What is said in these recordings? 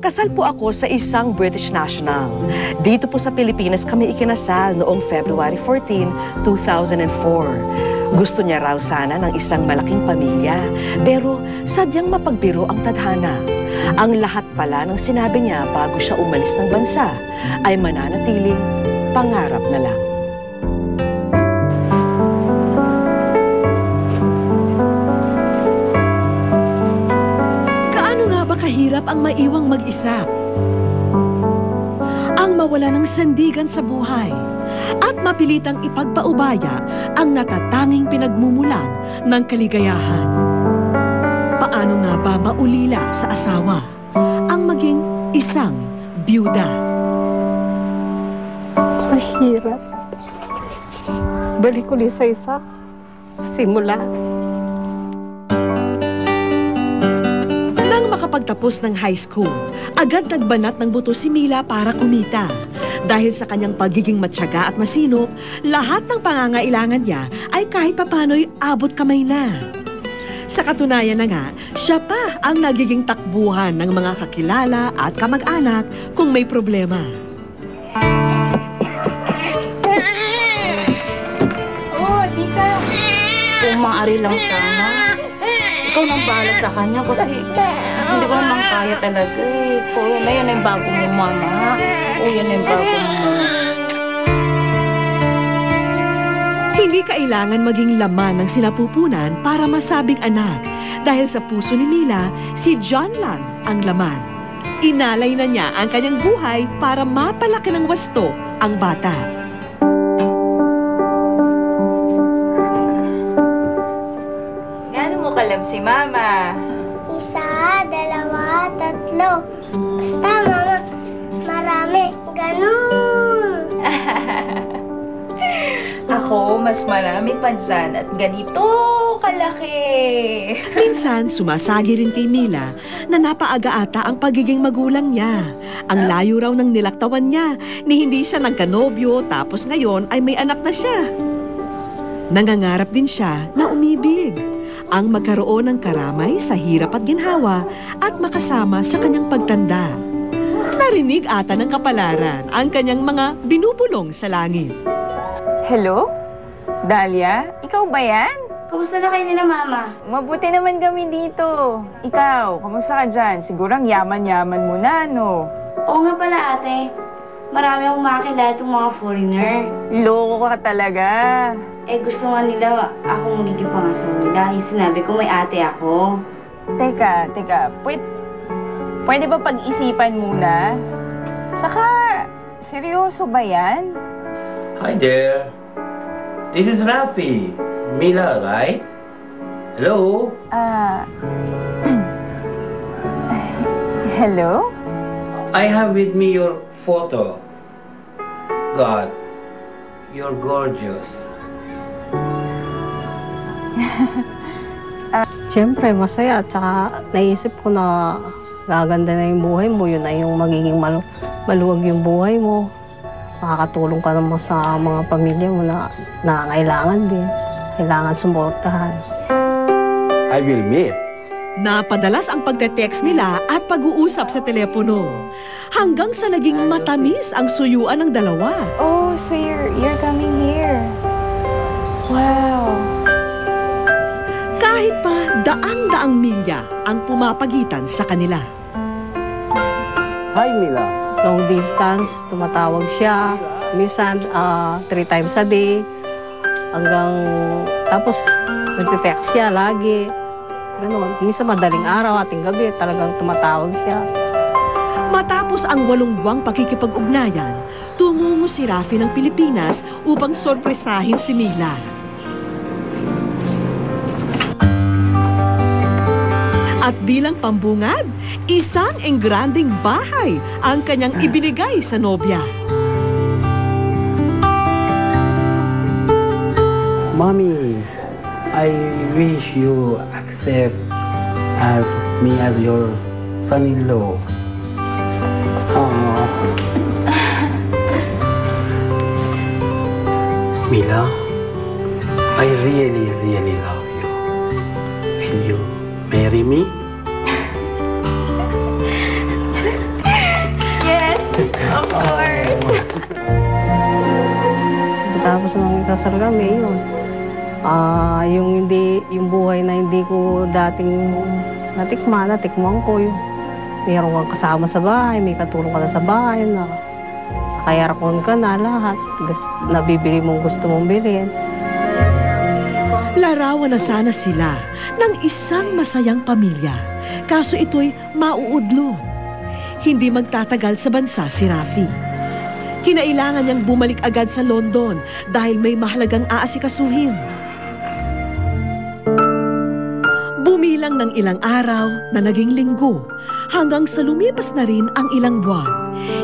Kasal po ako sa isang British national. Dito po sa Pilipinas kami ikinasal noong February 14, 2004. Gusto niya raw sana ng isang malaking pamilya, pero sadyang mapagbiro ang tadhana. Ang lahat pala ng sinabi niya bago siya umalis ng bansa ay mananatiling pangarap na lang. Kahirap ang maiwang mag-isa, ang mawala ng sandigan sa buhay, at mapilitang ipagpaubaya ang natatanging pinagmumulan ng kaligayahan. Paano nga ba maulila sa asawa ang maging isang byuda? Mahirap. Balik ulit sa isa, sa simula. Pagtapos ng high school, agad nagbanat ng buto si Mila para kumita. Dahil sa kanyang pagiging matyaga at masinop, lahat ng pangangailangan niya ay kahit papano'y abot kamay na. Sa katunayan na nga, siya pa ang nagiging takbuhan ng mga kakilala at kamag-anak kung may problema. Oh, di ka. Kung maaari lang sana, ikaw nang bahala sa kanya kasi hindi ko naman kaya talaga eh. O yan na, yan na yung bago mo, mama. O yan na yung bago mo, mama. Hindi kailangan maging laman ng sinapupunan para masabing anak. Dahil sa puso ni Mila, si John lang ang laman. Inalay na niya ang kanyang buhay para mapalaki ng wasto ang bata. Gaano mo kalab si mama? Isa, dalawa, tatlo. Basta, mama, marami. Ganun. Ako, mas marami pa dyan at ganito kalaki. Minsan, sumasagi rin kay Mila na napaaga ata ang pagiging magulang niya. Ang layo raw ng nilaktawan niya ni hindi siya nagkanobyo tapos ngayon ay may anak na siya. Nangangarap din siya na umibig. Ang magkaroon ng karamay sa hirap at ginhawa at makasama sa kanyang pagtanda. Narinig ata ng kapalaran ang kanyang mga binubulong sa langit. Hello? Dahlia? Ikaw ba yan? Kamusta na kayo nila, Mama? Mabuti naman kami dito. Ikaw, kamusta ka dyan? Siguro ang yaman-yaman mo na, no? Oo nga pala, ate. Marami akong makakilala itong mga foreigner. Loko ka talaga. Eh, gusto nga nila akong magiging pangasawa nila. Yung sinabi ko may ate ako. Teka. Pwede ba pag-isipan muna? Saka, seryoso ba yan? Hi there. This is Rafi. Mila, right? Hello? Hello? I have with me your photo. God, you're gorgeous. Siyempre, masaya. Tsaka naisip ko na gaganda na yung buhay mo. Yun na yung magiging maluwag yung buhay mo. Makakatulong ka naman sa mga pamilya mo na nangangailangan din. Kailangan sumuportahan. I will meet. Napadalas ang pagte-text nila at pag-uusap sa telepono. Hanggang sa naging matamis ang suyuan ng dalawa. Oh, so you're coming here. Wow. Kahit pa daang-daang milya ang pumapagitan sa kanila. Hi, Mila. Long distance, tumatawag siya. Minsan, 3 times a day. Tapos, nagte-text siya lagi. Ganun. Minsan madaling araw, ating gabi, talagang tumatawag siya. Matapos ang 8 buwang pakikipag-ugnayan, tumungo si Rafi ng Pilipinas upang sorpresahin si Mila. At bilang pambungad, isang engranding bahay ang kanyang ibinigay sa nobya. Mommy, I wish you accept me as your son-in-law. Mila, I really, really love you. Will you marry me? nagdasal kami, yun. Yung buhay na hindi ko dating natikman ko yung meron kang kasama sa bahay, may katulong ka na sa bahay, nakayarkon ka na lahat, nabibili mong gusto mong bilhin. Larawan na sana sila ng isang masayang pamilya. Kaso ito'y mauudlot. Hindi magtatagal sa bansa si Rafi. Kinailangan niyang bumalik agad sa London dahil may mahalagang aasikasuhin. Bumilang ng ilang araw na naging linggo hanggang sa lumipas na rin ang ilang buwan.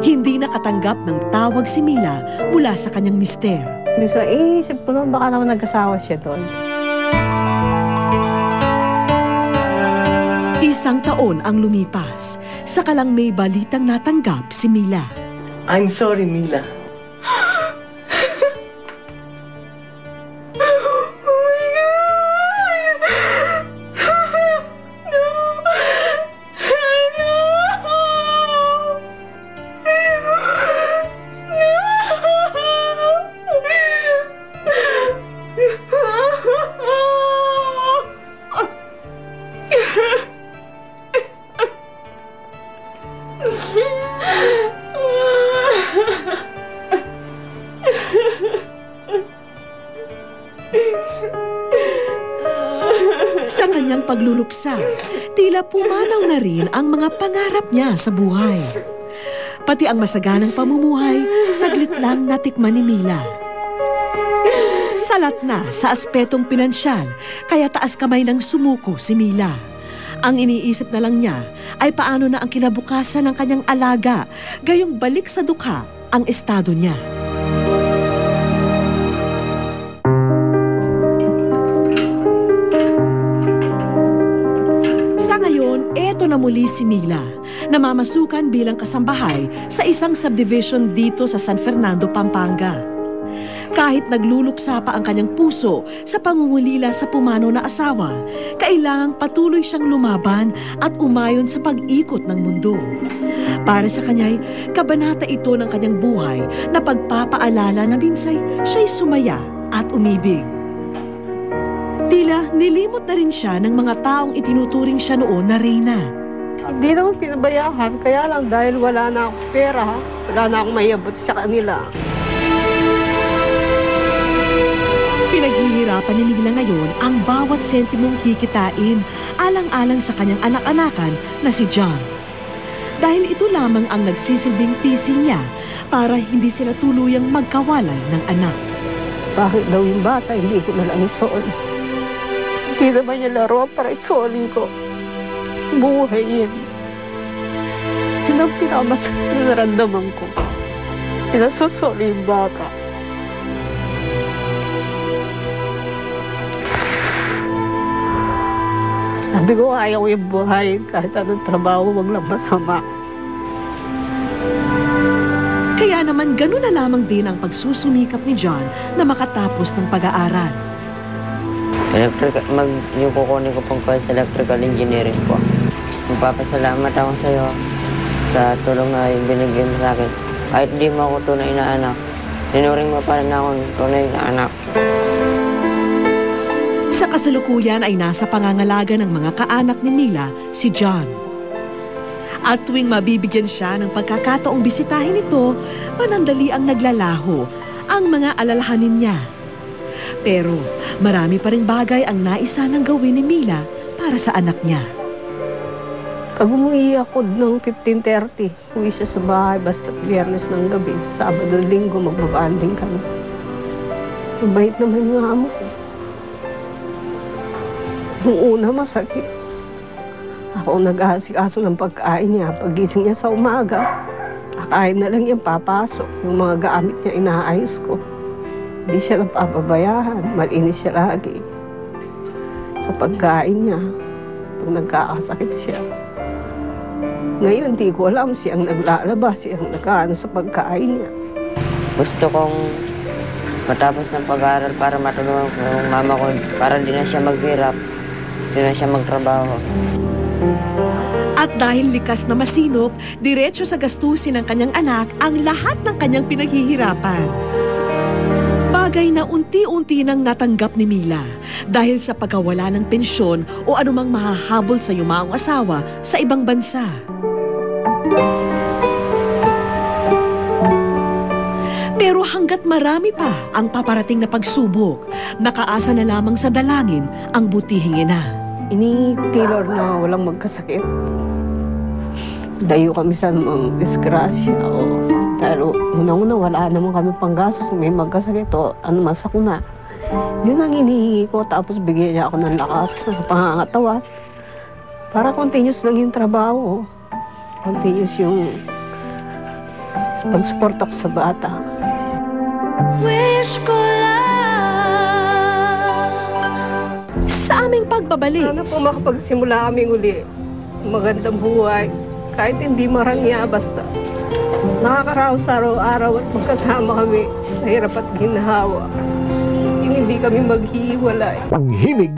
Hindi nakatanggap ng tawag si Mila mula sa kanyang mister. Minsan, isip ko noon, baka naman nag-asawa siya doon. Isang taon ang lumipas, saka lang may balitang natanggap si Mila. I'm sorry, Mila. Sa kanyang pagluluksa, tila pumanaw na rin ang mga pangarap niya sa buhay. Pati ang masaganang pamumuhay, saglit lang natikman ni Mila. Salat na sa aspetong pinansyal, kaya taas kamay nang sumuko si Mila. Ang iniisip na lang niya ay paano na ang kinabukasan ng kanyang alaga, gayong balik sa dukha ang estado niya. Eto na muli si Mila, namamasukan bilang kasambahay sa isang subdivision dito sa San Fernando, Pampanga. Kahit nagluluksa pa ang kanyang puso sa pangungulila sa pumanaw na asawa, kailangang patuloy siyang lumaban at umayon sa pag-ikot ng mundo. Para sa kanya'y kabanata ito ng kanyang buhay na pagpapaalala na minsay siya'y sumaya at umibig. Tila nilimot na rin siya ng mga taong itinuturing siya noon na reyna. Hindi naman pinabayaan, kaya lang dahil wala na akong pera, wala na akong mayabot sa kanila. Pinaghihirapan ni Mila ngayon ang bawat sentimong kikitain alang-alang sa kanyang anak-anakan na si John. Dahil ito lamang ang nagsisilbing pising niya para hindi sila tuluyang magkawalay ng anak. Bakit daw yung bata, hindi ko na lang isoli. Hindi naman niya laruan para isoli ko. Buhay yun. Yun ang pinakamasakit na naramdaman ko. Pinasusoli yung bata. Sabi ko, ayaw yung buhay. Kahit anong trabaho, wag lang masama. Kaya naman ganun na lamang din ang pagsusumikap ni John na makatapos ng pag-aaral. Yung kukunin ko pong course sa electrical engineering po. Magpapasalamat ako sa iyo sa tulong na binigyan mo sa akin. Kahit di mo ako tunay na anak, tinuring mo pa rin akong tunay na anak. Sa kasalukuyan ay nasa pangangalaga ng mga kaanak ni Mila, si John. At tuwing mabibigyan siya ng pagkakataong bisitahin ito, panandali ang naglalaho ang mga alalahanin niya. Pero marami pa ring bagay ang naisa ng gawin ni Mila para sa anak niya. Pag umuwi ako ng 15:30, uwi siya sa bahay basta Biyernes ng gabi, Sabado, Linggo, magbabanding kami. Mabait naman yung amo ko. Nung una masakit. Ako nag-aasikaso ng pagkain niya. Pagising niya sa umaga, kakain na lang yung papasok. Yung mga gamit niya inaayos ko. Hindi siya napapabayaan. Malinis siya lagi. Sa pagkain niya, pag nagkakasakit siya. Ngayon, di ko alam siyang naglalaba, siyang nag-ano sa pagkain niya. Gusto kong matapos ng pag-aaral para matulungan ko yung mama ko para di na siya maghirap, di na siya magtrabaho. At dahil likas na masinop, diretso sa gastusin ng kanyang anak ang lahat ng kanyang pinaghihirapan. Bagay na unti-unti nang natanggap ni Mila dahil sa pagkawala ng pensyon o anumang mahahabol sa yumaong asawa sa ibang bansa. Pero hanggat marami pa ang paparating na pagsubok, nakaasa na lamang sa dalangin ang butihing ina. Inihingi ko kay Lord na walang magkasakit. Dayo kami sa mga disgrasya. Pero unang-una wala naman kami panggastos. May magkasakit o ano masakuna. Yun ang inihingi ko. Tapos bigyan niya ako ng lakas ng pangangatawan. Para continuous lang yung trabaho. Continuous yung pag-support ako sa bata. Wish ko lang sa aming pagbabalik. Sana po makapagsimula kami uli. Magandang buhay. Kahit hindi marangya, basta nakakaraos araw-araw at magkasama kami sa hirap at ginhawa. Yung hindi kami maghihiwalay. Panghimig